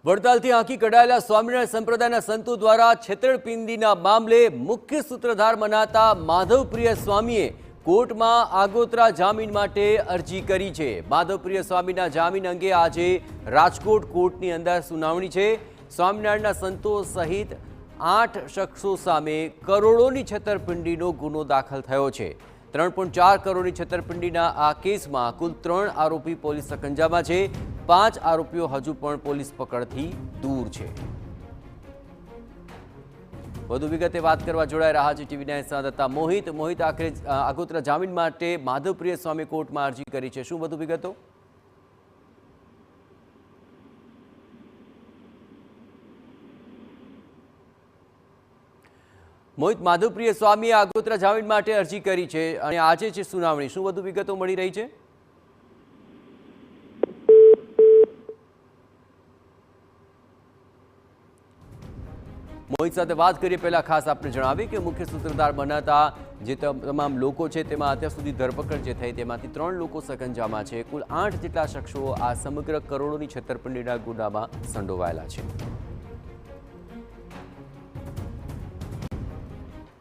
વડતાલથી આંખી કઢાયેલા સ્વામિનારાયણ સંપ્રદાયના સંતો દ્વારા છેતરપિંડીના મામલે મુખ્ય સૂત્રધાર મનાતા માધવપ્રિય સ્વામીએ કોર્ટમાં આગોતરા જામીન માટે અરજી કરી છે। માધવપ્રિય સ્વામીના જામીન અંગે આજે રાજકોટ કોર્ટની અંદર સુનાવણી છે। સ્વામિનારાયણના સંતો સહિત 8 શખ્સો સામે કરોડોની છેતરપિંડીનો ગુનો દાખલ થયો છે। 3.4 કરોડની છેતરપિંડીના આ કેસમાં કુલ 3 આરોપી પોલીસ સકંજામાં છે। 5 આરોપીઓ હજુ પણ પોલીસ પકડથી દૂર છે। વધુ વિગતે વાત કરવા જોડાઈ રહ્યા છે ટીવી 9 સંવાદદાતા મોહિત આખરે આગોતરા જામીન માટે માધવપ્રિય સ્વામી કોર્ટમાં અરજી કરી છે। શું વધુ વિગતો? મોહિત, માધવપ્રિય સ્વામીએ આગોતરા જામીન માટે અરજી કરી છે અને આજે છે સુનાવણી। શું વધુ વિગતો મળી રહી છે? મોહિત સાથે વાત કરીએ પહેલા ખાસ આપણે જણાવીએ કે મુખ્ય સૂત્રધાર બનાતા જે તમામ લોકો છે તેમાં અત્યાર સુધી ધરપકડ જે થઈ તેમાંથી 3 લોકો સકંજામાં છે। કુલ 8 જેટલા શખ્સો આ સમગ્ર કરોડોની છેતરપિંડીના ગુનામાં સંડોવાયેલા છે।